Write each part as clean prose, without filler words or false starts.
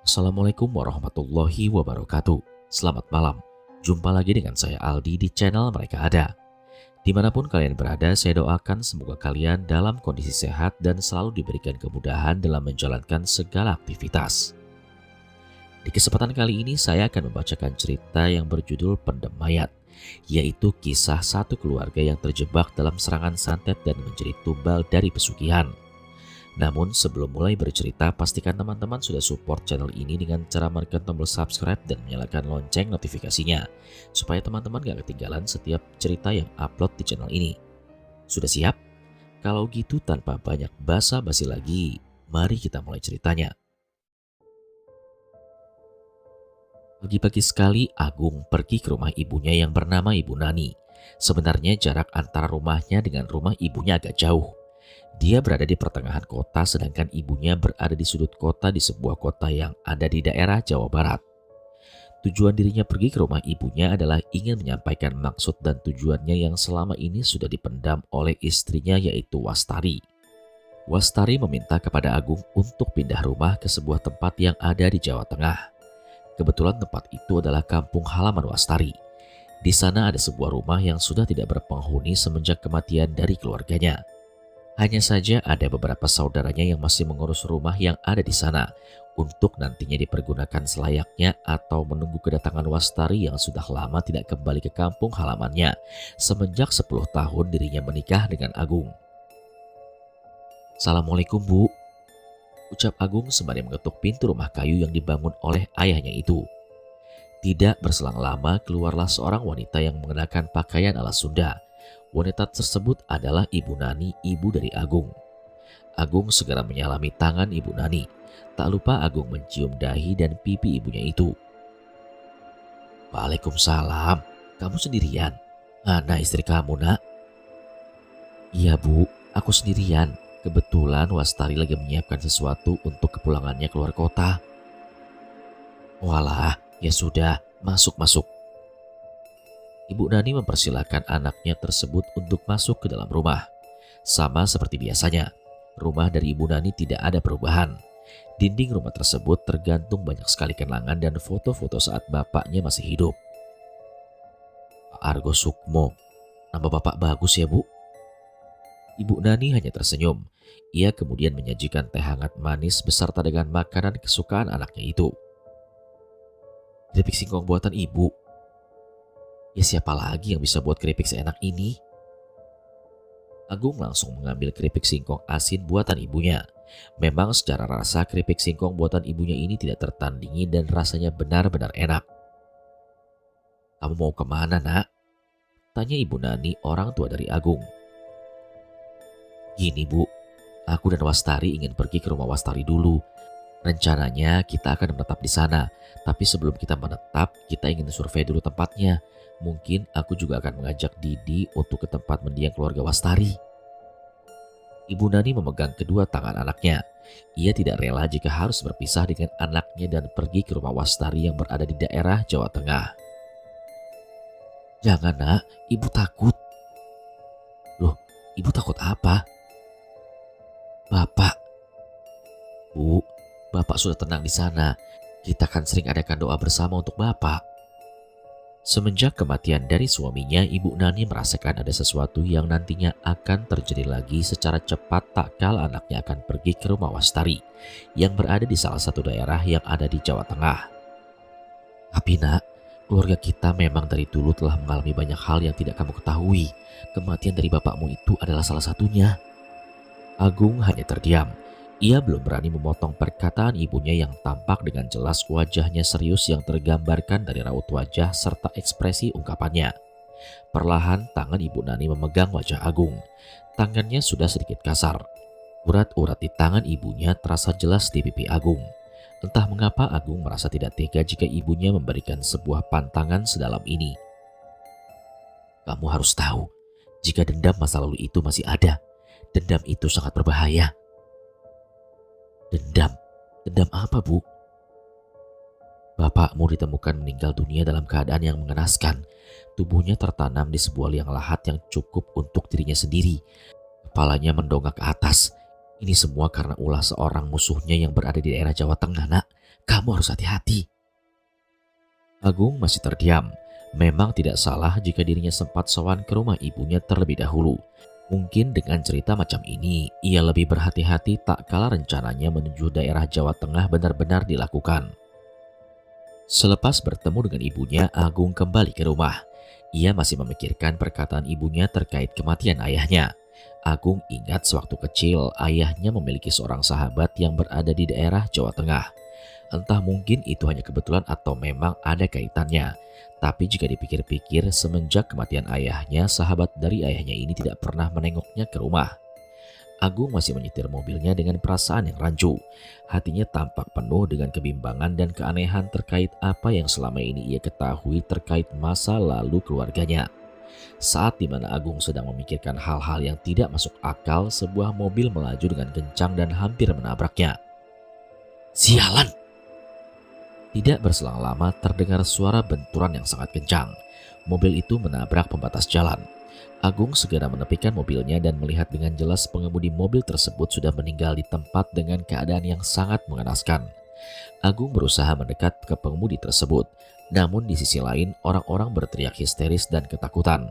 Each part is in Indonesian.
Assalamualaikum warahmatullahi wabarakatuh. Selamat malam. Jumpa lagi dengan saya Aldi di channel Mereka Ada. Dimanapun kalian berada, saya doakan semoga kalian dalam kondisi sehat dan selalu diberikan kemudahan dalam menjalankan segala aktivitas. Di kesempatan kali ini saya akan membacakan cerita yang berjudul Pendem Mayat, yaitu kisah satu keluarga yang terjebak dalam serangan santet dan menjadi tumbal dari pesugihan. Namun sebelum mulai bercerita, pastikan teman-teman sudah support channel ini dengan cara menekan tombol subscribe dan menyalakan lonceng notifikasinya, supaya teman-teman gak ketinggalan setiap cerita yang upload di channel ini. Sudah siap? Kalau gitu tanpa banyak basa-basi lagi, mari kita mulai ceritanya. Pagi-pagi sekali Agung pergi ke rumah ibunya yang bernama Ibu Nani. Sebenarnya jarak antara rumahnya dengan rumah ibunya agak jauh. Dia berada di pertengahan kota sedangkan ibunya berada di sudut kota di sebuah kota yang ada di daerah Jawa Barat. Tujuan dirinya pergi ke rumah ibunya adalah ingin menyampaikan maksud dan tujuannya yang selama ini sudah dipendam oleh istrinya yaitu Wastari. Wastari meminta kepada Agung untuk pindah rumah ke sebuah tempat yang ada di Jawa Tengah. Kebetulan tempat itu adalah kampung halaman Wastari. Di sana ada sebuah rumah yang sudah tidak berpenghuni semenjak kematian dari keluarganya. Hanya saja ada beberapa saudaranya yang masih mengurus rumah yang ada di sana untuk nantinya dipergunakan selayaknya atau menunggu kedatangan Wastari yang sudah lama tidak kembali ke kampung halamannya semenjak 10 tahun dirinya menikah dengan Agung. "Assalamualaikum, Bu," ucap Agung sembari mengetuk pintu rumah kayu yang dibangun oleh ayahnya itu. Tidak berselang lama keluarlah seorang wanita yang mengenakan pakaian ala Sunda. Wanita tersebut adalah Ibu Nani, ibu dari Agung. Agung segera menyalami tangan Ibu Nani. Tak lupa Agung mencium dahi dan pipi ibunya itu. "Waalaikumsalam, kamu sendirian? Mana istri kamu, Nak?" "Iya, Bu, aku sendirian. Kebetulan Wastari lagi menyiapkan sesuatu untuk kepulangannya keluar kota." "Walah, ya sudah, masuk." Ibu Nani mempersilahkan anaknya tersebut untuk masuk ke dalam rumah. Sama seperti biasanya, rumah dari Ibu Nani tidak ada perubahan. Dinding rumah tersebut tergantung banyak sekali kenangan dan foto-foto saat bapaknya masih hidup. "Pak Argo Sukmo, nama bapak bagus ya, Bu?" Ibu Nani hanya tersenyum. Ia kemudian menyajikan teh hangat manis beserta dengan makanan kesukaan anaknya itu. "Keripik singkong buatan Ibu." "Ya siapa lagi yang bisa buat keripik seenak ini?" Agung langsung mengambil keripik singkong asin buatan ibunya. Memang secara rasa keripik singkong buatan ibunya ini tidak tertandingi dan rasanya benar-benar enak. "Kamu mau kemana, Nak?" tanya Ibu Nani, orang tua dari Agung. "Gini, Bu, aku dan Wastari ingin pergi ke rumah Wastari dulu. Rencananya kita akan menetap di sana, tapi sebelum kita menetap, kita ingin survei dulu tempatnya. Mungkin aku juga akan mengajak Didi untuk ke tempat mendiang keluarga Wastari." Ibu Nani memegang kedua tangan anaknya. Ia tidak rela jika harus berpisah dengan anaknya dan pergi ke rumah Wastari yang berada di daerah Jawa Tengah. "Jangan, Nak, Ibu takut." "Loh, Ibu takut apa?" "Bapak." "Bu, Bapak sudah tenang di sana. Kita kan sering adakan doa bersama untuk Bapak." Semenjak kematian dari suaminya, Ibu Nani merasakan ada sesuatu yang nantinya akan terjadi lagi secara cepat tak kala anaknya akan pergi ke rumah Wastari yang berada di salah satu daerah yang ada di Jawa Tengah. "Tapi, Nak, keluarga kita memang dari dulu telah mengalami banyak hal yang tidak kamu ketahui. Kematian dari bapakmu itu adalah salah satunya." Agung hanya terdiam. Ia belum berani memotong perkataan ibunya yang tampak dengan jelas wajahnya serius yang tergambarkan dari raut wajah serta ekspresi ungkapannya. Perlahan tangan Ibu Nani memegang wajah Agung. Tangannya sudah sedikit kasar. Urat-urat di tangan ibunya terasa jelas di pipi Agung. Entah mengapa Agung merasa tidak tega jika ibunya memberikan sebuah pantangan sedalam ini. "Kamu harus tahu, jika dendam masa lalu itu masih ada, dendam itu sangat berbahaya." "Dendam? Dendam apa, Bu?" "Bapakmu ditemukan meninggal dunia dalam keadaan yang mengenaskan. Tubuhnya tertanam di sebuah liang lahat yang cukup untuk dirinya sendiri. Kepalanya mendongak ke atas. Ini semua karena ulah seorang musuhnya yang berada di daerah Jawa Tengah, Nak. Kamu harus hati-hati. Agung masih terdiam. Memang tidak salah jika dirinya sempat sowan ke rumah ibunya terlebih dahulu. Mungkin dengan cerita macam ini, ia lebih berhati-hati tak kala rencananya menuju daerah Jawa Tengah benar-benar dilakukan. Selepas bertemu dengan ibunya, Agung kembali ke rumah. Ia masih memikirkan perkataan ibunya terkait kematian ayahnya. Agung ingat sewaktu kecil, ayahnya memiliki seorang sahabat yang berada di daerah Jawa Tengah. Entah mungkin itu hanya kebetulan atau memang ada kaitannya. Tapi jika dipikir-pikir, semenjak kematian ayahnya, sahabat dari ayahnya ini tidak pernah menengoknya ke rumah. Agung masih menyetir mobilnya dengan perasaan yang rancu. Hatinya tampak penuh dengan kebimbangan dan keanehan terkait apa yang selama ini ia ketahui terkait masa lalu keluarganya. Saat dimana Agung sedang memikirkan hal-hal yang tidak masuk akal, sebuah mobil melaju dengan kencang dan hampir menabraknya. Sialan! Tidak berselang lama terdengar suara benturan yang sangat kencang. Mobil itu menabrak pembatas jalan. Agung segera menepikan mobilnya dan melihat dengan jelas pengemudi mobil tersebut sudah meninggal di tempat dengan keadaan yang sangat mengenaskan. Agung berusaha mendekat ke pengemudi tersebut. Namun di sisi lain orang-orang berteriak histeris dan ketakutan.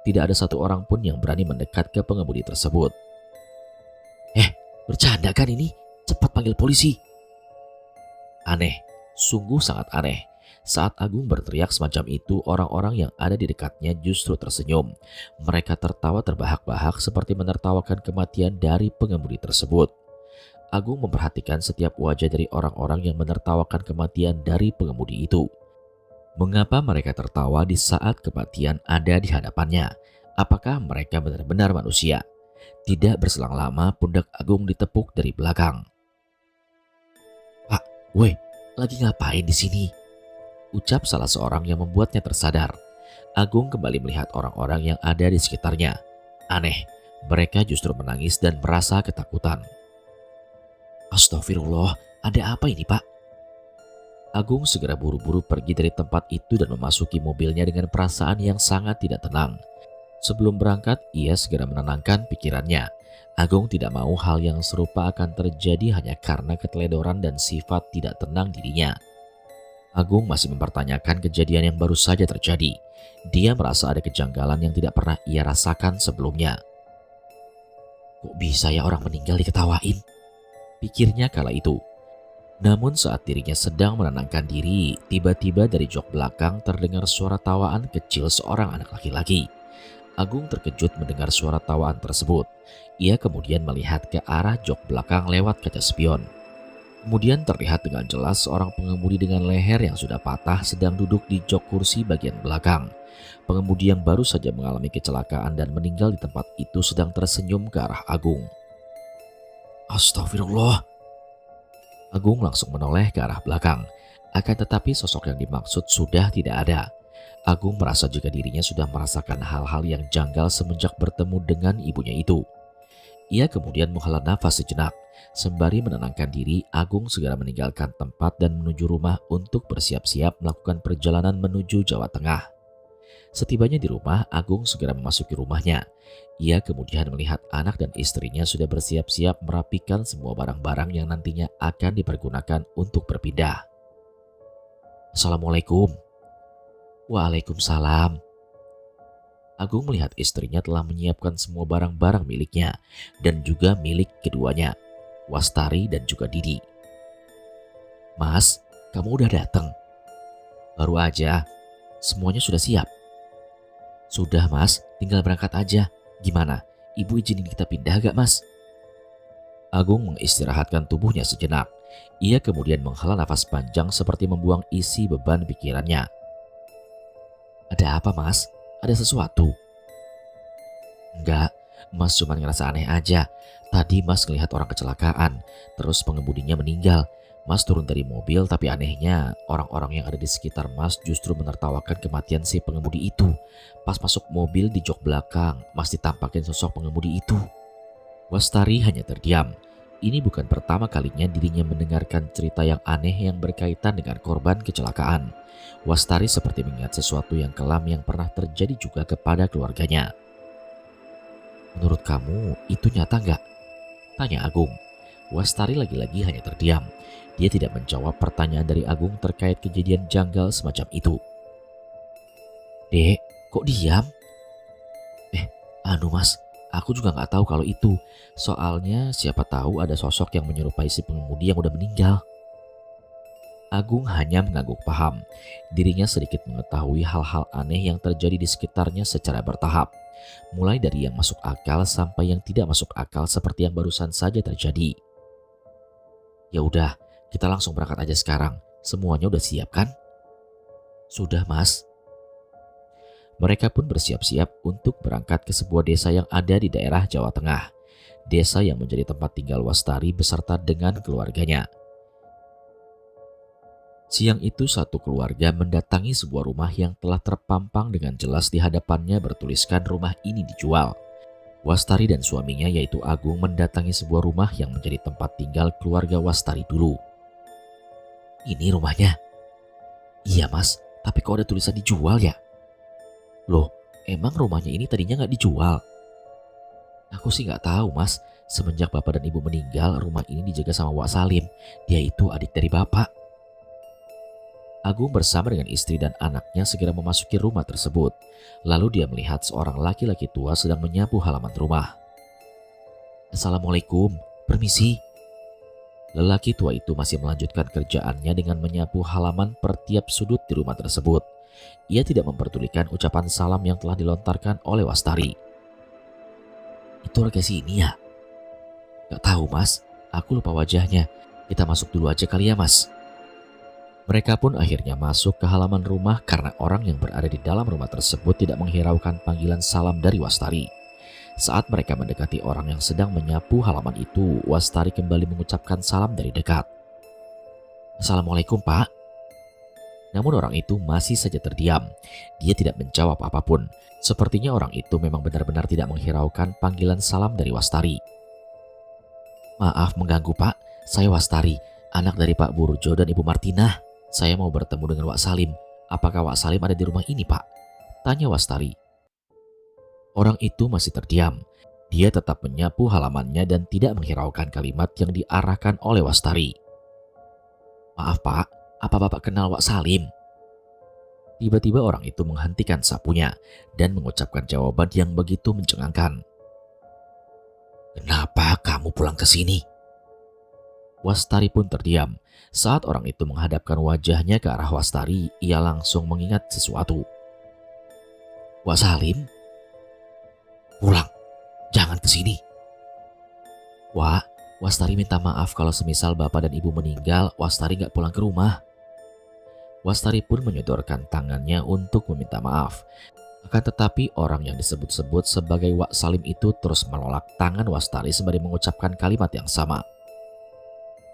Tidak ada satu orang pun yang berani mendekat ke pengemudi tersebut. Bercanda kan ini? Cepat panggil polisi. Aneh. Sungguh sangat aneh. Saat Agung berteriak semacam itu, orang-orang yang ada di dekatnya justru tersenyum. Mereka tertawa terbahak-bahak seperti menertawakan kematian dari pengemudi tersebut. Agung memperhatikan setiap wajah dari orang-orang yang menertawakan kematian dari pengemudi itu. Mengapa mereka tertawa di saat kematian ada di hadapannya? Apakah mereka benar-benar manusia? Tidak berselang lama, pundak Agung ditepuk dari belakang. Pak, weh, lagi ngapain di sini? Ucap salah seorang yang membuatnya tersadar. Agung kembali melihat orang-orang yang ada di sekitarnya. Aneh, mereka justru menangis dan merasa ketakutan. Astagfirullah, ada apa ini, Pak? Agung segera buru-buru pergi dari tempat itu dan memasuki mobilnya dengan perasaan yang sangat tidak tenang. Sebelum berangkat, ia segera menenangkan pikirannya. Agung tidak mau hal yang serupa akan terjadi hanya karena keteledoran dan sifat tidak tenang dirinya. Agung masih mempertanyakan kejadian yang baru saja terjadi. Dia merasa ada kejanggalan yang tidak pernah ia rasakan sebelumnya. Kok bisa ya orang meninggal diketawain? Pikirnya kala itu. Namun saat dirinya sedang menenangkan diri, tiba-tiba dari jok belakang terdengar suara tawaan kecil seorang anak laki-laki. Agung terkejut mendengar suara tawaan tersebut. Ia kemudian melihat ke arah jok belakang lewat kaca spion. Kemudian terlihat dengan jelas seorang pengemudi dengan leher yang sudah patah sedang duduk di jok kursi bagian belakang. Pengemudi yang baru saja mengalami kecelakaan dan meninggal di tempat itu sedang tersenyum ke arah Agung. Astagfirullah. Agung langsung menoleh ke arah belakang. Akan tetapi sosok yang dimaksud sudah tidak ada. Agung merasa jika dirinya sudah merasakan hal-hal yang janggal semenjak bertemu dengan ibunya itu. Ia kemudian menghela nafas sejenak. Sembari menenangkan diri, Agung segera meninggalkan tempat dan menuju rumah untuk bersiap-siap melakukan perjalanan menuju Jawa Tengah. Setibanya di rumah, Agung segera memasuki rumahnya. Ia kemudian melihat anak dan istrinya sudah bersiap-siap merapikan semua barang-barang yang nantinya akan dipergunakan untuk berpindah. Assalamualaikum. Waalaikumsalam. Agung melihat istrinya telah menyiapkan semua barang-barang miliknya dan juga milik keduanya, Wastari dan juga Didi. Mas, kamu udah datang? Baru aja, semuanya sudah siap. Sudah mas, tinggal berangkat aja. Gimana, ibu izinin kita pindah gak mas? Agung mengistirahatkan tubuhnya sejenak. Ia kemudian menghela nafas panjang seperti membuang isi beban pikirannya. Ada apa mas? Ada sesuatu? Enggak, mas cuma ngerasa aneh aja. Tadi mas ngelihat orang kecelakaan, terus pengemudinya meninggal. Mas turun dari mobil, tapi anehnya orang-orang yang ada di sekitar mas justru menertawakan kematian si pengemudi itu. Pas masuk mobil di jok belakang, mas ditampakin sosok pengemudi itu. Wastari hanya terdiam. Ini bukan pertama kalinya dirinya mendengarkan cerita yang aneh yang berkaitan dengan korban kecelakaan. Wastari seperti mengingat sesuatu yang kelam yang pernah terjadi juga kepada keluarganya. Menurut kamu itu nyata nggak? Tanya Agung. Wastari lagi-lagi hanya terdiam. Dia tidak menjawab pertanyaan dari Agung terkait kejadian janggal semacam itu. Dek, kok diam? Mas, aku juga nggak tahu kalau itu. Soalnya siapa tahu ada sosok yang menyerupai si pengemudi yang udah meninggal. Agung hanya mengangguk paham. Dirinya sedikit mengetahui hal-hal aneh yang terjadi di sekitarnya secara bertahap. Mulai dari yang masuk akal sampai yang tidak masuk akal seperti yang barusan saja terjadi. Ya udah, kita langsung berangkat aja sekarang. Semuanya udah siap kan? Sudah, Mas. Mereka pun bersiap-siap untuk berangkat ke sebuah desa yang ada di daerah Jawa Tengah. Desa yang menjadi tempat tinggal Wastari beserta dengan keluarganya. Siang itu satu keluarga mendatangi sebuah rumah yang telah terpampang dengan jelas di hadapannya bertuliskan rumah ini dijual. Wastari dan suaminya yaitu Agung mendatangi sebuah rumah yang menjadi tempat tinggal keluarga Wastari dulu. Ini rumahnya? Iya Mas, tapi kok ada tulisan dijual ya? Loh, emang rumahnya ini tadinya nggak dijual? Aku sih nggak tahu Mas, semenjak Bapak dan Ibu meninggal rumah ini dijaga sama Wak Salim. Dia itu adik dari Bapak. Agung bersama dengan istri dan anaknya segera memasuki rumah tersebut. Lalu dia melihat seorang laki-laki tua sedang menyapu halaman rumah. Assalamualaikum, permisi. Lelaki tua itu masih melanjutkan kerjaannya dengan menyapu halaman per tiap sudut di rumah tersebut. Ia tidak memperdulikan ucapan salam yang telah dilontarkan oleh Wastari. Itu warga sini ya? Gak tahu Mas, aku lupa wajahnya. Kita masuk dulu aja kali ya Mas. Mereka pun akhirnya masuk ke halaman rumah karena orang yang berada di dalam rumah tersebut tidak menghiraukan panggilan salam dari Wastari. Saat mereka mendekati orang yang sedang menyapu halaman itu, Wastari kembali mengucapkan salam dari dekat. Assalamualaikum Pak. Namun orang itu masih saja terdiam. Dia tidak menjawab apapun. Sepertinya orang itu memang benar-benar tidak menghiraukan panggilan salam dari Wastari. Maaf mengganggu Pak, saya Wastari, anak dari Pak Burjo dan Ibu Martinah. Saya mau bertemu dengan Wak Salim. Apakah Wak Salim ada di rumah ini, Pak? Tanya Wastari. Orang itu masih terdiam. Dia tetap menyapu halamannya dan tidak menghiraukan kalimat yang diarahkan oleh Wastari. Maaf, Pak. Apa Bapak kenal Wak Salim? Tiba-tiba orang itu menghentikan sapunya dan mengucapkan jawaban yang begitu mencengangkan. Kenapa kamu pulang ke sini? Wastari pun terdiam. Saat orang itu menghadapkan wajahnya ke arah Wastari, ia langsung mengingat sesuatu. Wak Salim? Pulang, jangan ke sini. Wak, Wastari minta maaf kalau semisal Bapak dan Ibu meninggal, Wastari gak pulang ke rumah. Wastari pun menyodorkan tangannya untuk meminta maaf. Akan tetapi orang yang disebut-sebut sebagai Wak Salim itu terus menolak tangan Wastari sembari mengucapkan kalimat yang sama.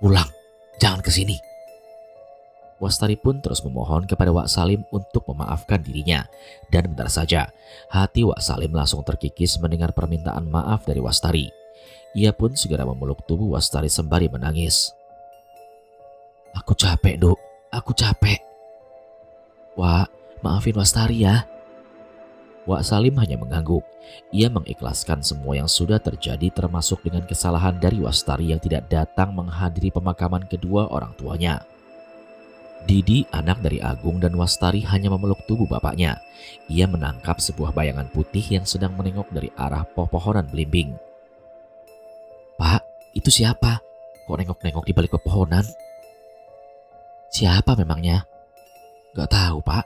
Pulang, jangan ke sini. Wastari pun terus memohon kepada Wak Salim untuk memaafkan dirinya. Dan bentar saja, hati Wak Salim langsung terkikis mendengar permintaan maaf dari Wastari. Ia pun segera memeluk tubuh Wastari sembari menangis. Aku capek, Duk. Aku capek. Wak, maafin Wastari ya. Wak Salim hanya mengangguk. Ia mengikhlaskan semua yang sudah terjadi termasuk dengan kesalahan dari Wastari yang tidak datang menghadiri pemakaman kedua orang tuanya. Didi, anak dari Agung dan Wastari, hanya memeluk tubuh bapaknya. Ia menangkap sebuah bayangan putih yang sedang menengok dari arah pepohonan belimbing. Pak, itu siapa? Kok nengok-nengok di balik pepohonan? Siapa memangnya? Gak tahu, Pak.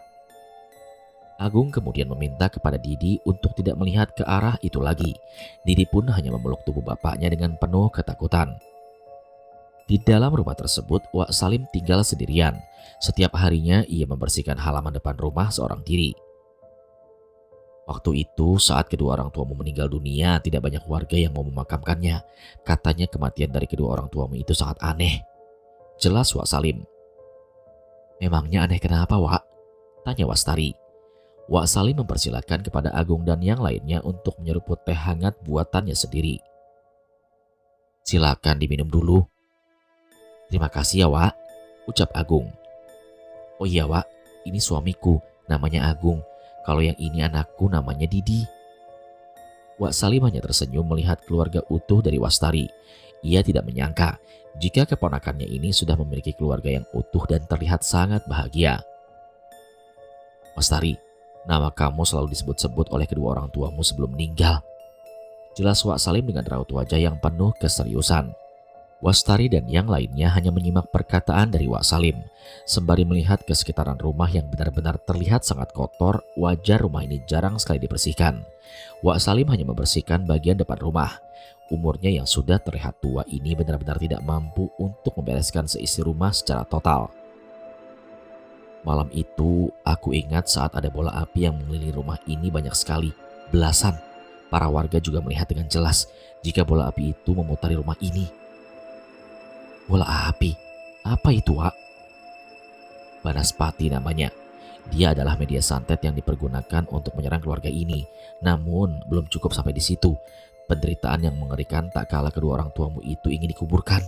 Agung kemudian meminta kepada Didi untuk tidak melihat ke arah itu lagi. Didi pun hanya memeluk tubuh bapaknya dengan penuh ketakutan. Di dalam rumah tersebut, Wak Salim tinggal sendirian. Setiap harinya ia membersihkan halaman depan rumah seorang diri. Waktu itu saat kedua orang tuamu meninggal dunia, tidak banyak warga yang mau memakamkannya. Katanya kematian dari kedua orang tuamu itu sangat aneh. Jelas Wak Salim. Memangnya aneh kenapa, Wak? Tanya Wastari. Wak Salim mempersilahkan kepada Agung dan yang lainnya untuk menyeruput teh hangat buatannya sendiri. Silakan diminum dulu. Terima kasih ya, Wak, ucap Agung. Oh iya, Wak, ini suamiku, namanya Agung. Kalau yang ini anakku, namanya Didi. Wak Salim hanya tersenyum melihat keluarga utuh dari Wastari. Ia tidak menyangka jika keponakannya ini sudah memiliki keluarga yang utuh dan terlihat sangat bahagia. Wastari, nama kamu selalu disebut-sebut oleh kedua orang tuamu sebelum meninggal. Jelas Wak Salim dengan raut wajah yang penuh keseriusan. Wastari dan yang lainnya hanya menyimak perkataan dari Wak Salim, sembari melihat ke sekitaran rumah yang benar-benar terlihat sangat kotor. Wajah rumah ini jarang sekali dibersihkan. Wak Salim hanya membersihkan bagian depan rumah. Umurnya yang sudah terlihat tua ini benar-benar tidak mampu untuk membereskan seisi rumah secara total. Malam itu, aku ingat saat ada bola api yang mengelilingi rumah ini banyak sekali, belasan. Para warga juga melihat dengan jelas jika bola api itu memutari rumah ini. Bola api? Apa itu, Wak? Banaspati namanya. Dia adalah media santet yang dipergunakan untuk menyerang keluarga ini. Namun, belum cukup sampai di situ. Penderitaan yang mengerikan tak kalah kedua orang tuamu itu ingin dikuburkan.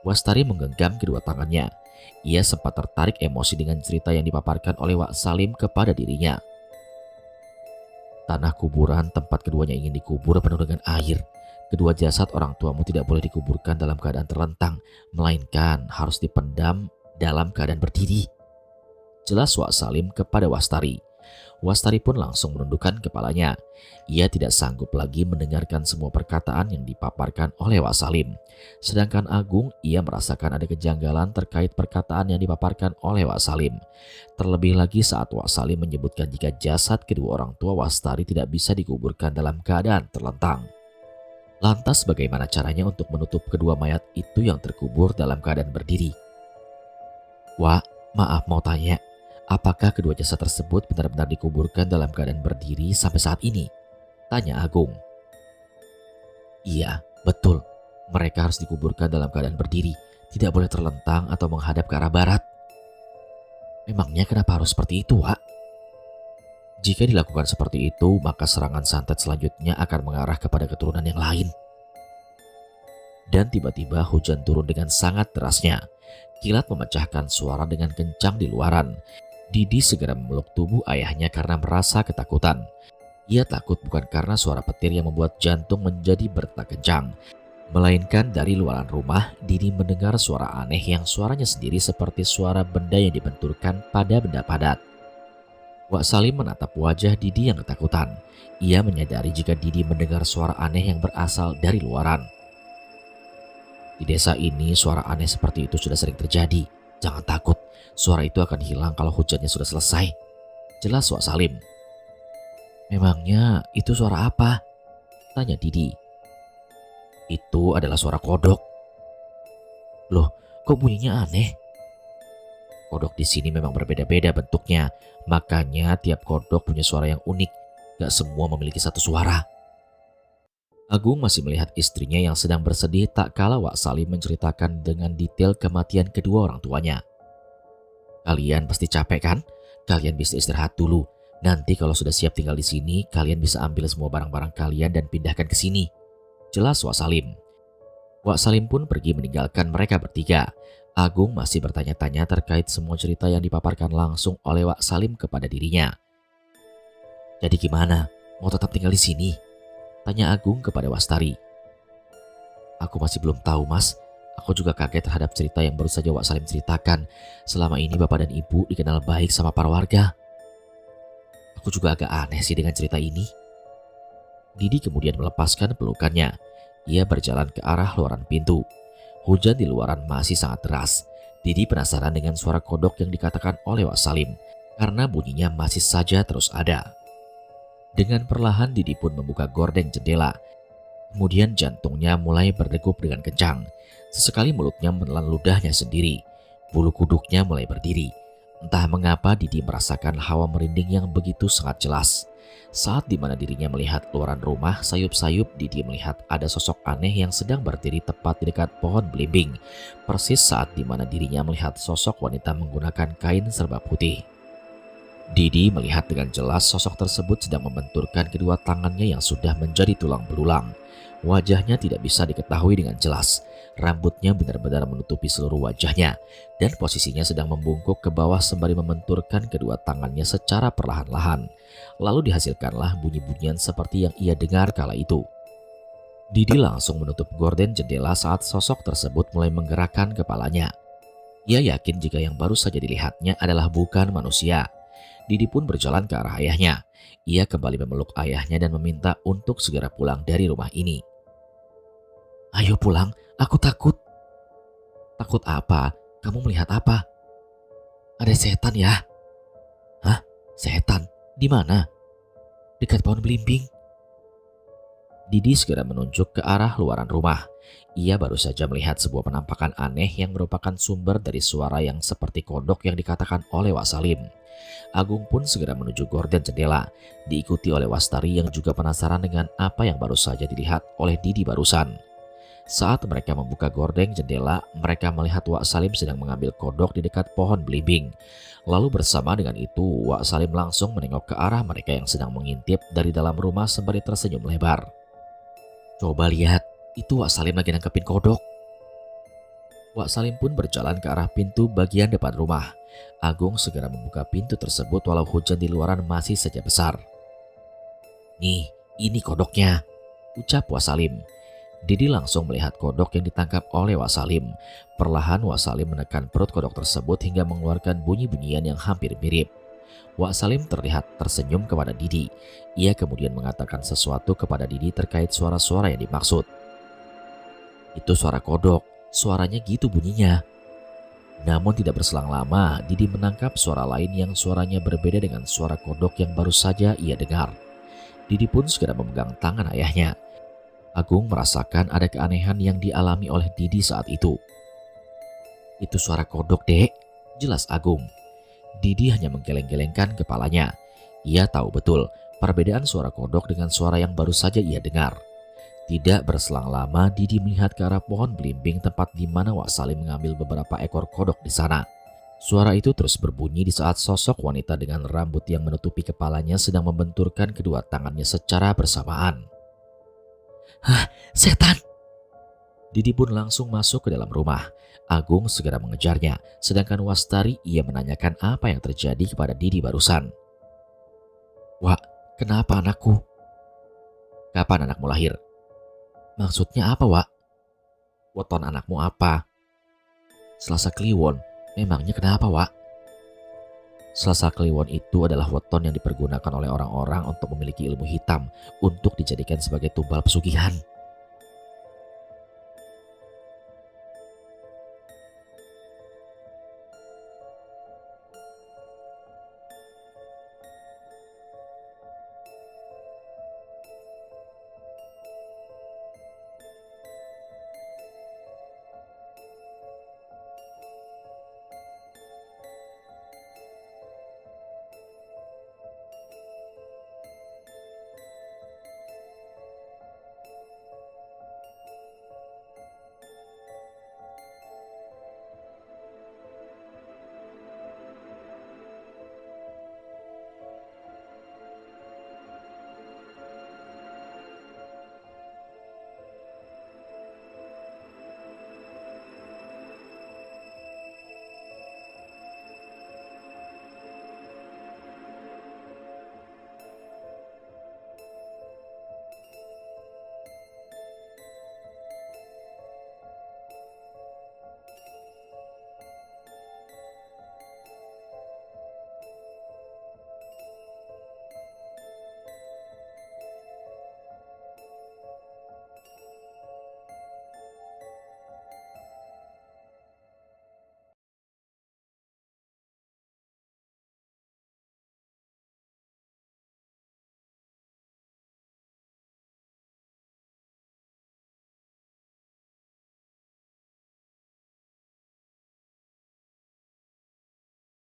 Wastari menggenggam kedua tangannya. Ia sempat tertarik emosi dengan cerita yang dipaparkan oleh Wak Salim kepada dirinya. Tanah kuburan tempat keduanya ingin dikubur penuh dengan air. Kedua jasad orang tuamu tidak boleh dikuburkan dalam keadaan terlentang, melainkan harus dipendam dalam keadaan berdiri. Jelas Wak Salim kepada Wastari. Wastari pun langsung menundukkan kepalanya. Ia tidak sanggup lagi mendengarkan semua perkataan yang dipaparkan oleh Wak Salim. Sedangkan Agung, ia merasakan ada kejanggalan terkait perkataan yang dipaparkan oleh Wak Salim. Terlebih lagi saat Wak Salim menyebutkan jika jasad kedua orang tua Wastari tidak bisa dikuburkan dalam keadaan terlentang. Lantas bagaimana caranya untuk menutup kedua mayat itu yang terkubur dalam keadaan berdiri? Wak, maaf mau tanya, apakah kedua jasad tersebut benar-benar dikuburkan dalam keadaan berdiri sampai saat ini? Tanya Agung. Iya, betul. Mereka harus dikuburkan dalam keadaan berdiri, tidak boleh terlentang atau menghadap ke arah barat. Memangnya kenapa harus seperti itu, Wak? Jika dilakukan seperti itu, maka serangan santet selanjutnya akan mengarah kepada keturunan yang lain. Dan tiba-tiba hujan turun dengan sangat derasnya. Kilat memecahkan suara dengan kencang di luaran. Didi segera memeluk tubuh ayahnya karena merasa ketakutan. Ia takut bukan karena suara petir yang membuat jantung menjadi berdetak kencang, melainkan dari luaran rumah Didi mendengar suara aneh yang suaranya sendiri seperti suara benda yang dibenturkan pada benda padat. Wak Salim menatap wajah Didi yang ketakutan. Ia menyadari jika Didi mendengar suara aneh yang berasal dari luaran. Di desa ini suara aneh seperti itu sudah sering terjadi. Jangan takut, suara itu akan hilang kalau hujannya sudah selesai. Jelas Wak Salim. Memangnya itu suara apa? Tanya Didi. Itu adalah suara kodok. Loh, kok bunyinya aneh? Kodok di sini memang berbeda-beda bentuknya, makanya tiap kodok punya suara yang unik. Gak semua memiliki satu suara. Agung masih melihat istrinya yang sedang bersedih tak kala Wak Salim menceritakan dengan detail kematian kedua orang tuanya. Kalian pasti capek kan? Kalian bisa istirahat dulu. Nanti kalau sudah siap tinggal di sini, kalian bisa ambil semua barang-barang kalian dan pindahkan ke sini. Jelas Wak Salim. Wak Salim pun pergi meninggalkan mereka bertiga. Agung masih bertanya-tanya terkait semua cerita yang dipaparkan langsung oleh Wak Salim kepada dirinya. Jadi gimana? Mau tetap tinggal di sini? Tanya Agung kepada Wastari. Aku masih belum tahu, Mas. Aku juga kaget terhadap cerita yang baru saja Wak Salim ceritakan. Selama ini bapak dan ibu dikenal baik sama para warga. Aku juga agak aneh sih dengan cerita ini. Didi kemudian melepaskan pelukannya. Ia berjalan ke arah luaran pintu. Hujan di luaran masih sangat deras. Didi penasaran dengan suara kodok yang dikatakan oleh Wak Salim, karena bunyinya masih saja terus ada. Dengan perlahan Didi pun membuka gorden jendela. Kemudian jantungnya mulai berdegup dengan kencang. Sesekali mulutnya menelan ludahnya sendiri. Bulu kuduknya mulai berdiri. Entah mengapa Didi merasakan hawa merinding yang begitu sangat jelas. Saat dimana dirinya melihat luaran rumah, sayup-sayup Didi melihat ada sosok aneh yang sedang berdiri tepat di dekat pohon belimbing. Persis saat dimana dirinya melihat sosok wanita menggunakan kain serba putih. Didi melihat dengan jelas sosok tersebut sedang membenturkan kedua tangannya yang sudah menjadi tulang belulang. Wajahnya tidak bisa diketahui dengan jelas. Rambutnya benar-benar menutupi seluruh wajahnya dan posisinya sedang membungkuk ke bawah sembari membenturkan kedua tangannya secara perlahan-lahan. Lalu dihasilkanlah bunyi-bunyian seperti yang ia dengar kala itu. Didi langsung menutup gorden jendela saat sosok tersebut mulai menggerakkan kepalanya. Ia yakin jika yang baru saja dilihatnya adalah bukan manusia. Didi pun berjalan ke arah ayahnya. Ia kembali memeluk ayahnya dan meminta untuk segera pulang dari rumah ini. "Ayo pulang, aku takut." "Takut apa? Kamu melihat apa?" "Ada setan ya." "Hah? Setan? Di mana?" "Dekat pohon belimbing." Didi segera menunjuk ke arah luaran rumah. Ia baru saja melihat sebuah penampakan aneh yang merupakan sumber dari suara yang seperti kodok yang dikatakan oleh Wak Salim. Agung pun segera menuju gorden jendela, diikuti oleh Wastari yang juga penasaran dengan apa yang baru saja dilihat oleh Didi barusan. Saat mereka membuka gorden jendela, mereka melihat Wak Salim sedang mengambil kodok di dekat pohon belimbing. Lalu bersama dengan itu, Wak Salim langsung menengok ke arah mereka yang sedang mengintip dari dalam rumah sembari tersenyum lebar. "Coba lihat, itu Wak Salim lagi nangkepin kodok." Wak Salim pun berjalan ke arah pintu bagian depan rumah. Agung segera membuka pintu tersebut walau hujan di luaran masih saja besar. "Nih, ini kodoknya," ucap Wak Salim. Didi langsung melihat kodok yang ditangkap oleh Wak Salim. Perlahan Wak Salim menekan perut kodok tersebut hingga mengeluarkan bunyi-bunyian yang hampir mirip. Wak Salim terlihat tersenyum kepada Didi. Ia kemudian mengatakan sesuatu kepada Didi terkait suara-suara yang dimaksud. "Itu suara kodok, suaranya gitu bunyinya." Namun tidak berselang lama, Didi menangkap suara lain yang suaranya berbeda dengan suara kodok yang baru saja ia dengar. Didi pun segera memegang tangan ayahnya. Agung merasakan ada keanehan yang dialami oleh Didi saat itu. "Itu suara kodok, Dek," jelas Agung. Didi hanya menggeleng-gelengkan kepalanya. Ia tahu betul perbedaan suara kodok dengan suara yang baru saja ia dengar. Tidak berselang lama, Didi melihat ke arah pohon belimbing tempat di mana Wak Salim mengambil beberapa ekor kodok di sana. Suara itu terus berbunyi di saat sosok wanita dengan rambut yang menutupi kepalanya sedang membenturkan kedua tangannya secara bersamaan. "Hah, setan!" Didi pun langsung masuk ke dalam rumah. Agung segera mengejarnya, sedangkan Wastari ia menanyakan apa yang terjadi kepada Didi barusan. "Wak, kenapa anakku?" "Kapan anakmu lahir?" "Maksudnya apa, Wak?" "Weton anakmu apa?" "Selasa Kliwon. Memangnya kenapa, Wak?" "Selasa Kliwon itu adalah weton yang dipergunakan oleh orang-orang untuk memiliki ilmu hitam untuk dijadikan sebagai tumbal pesugihan."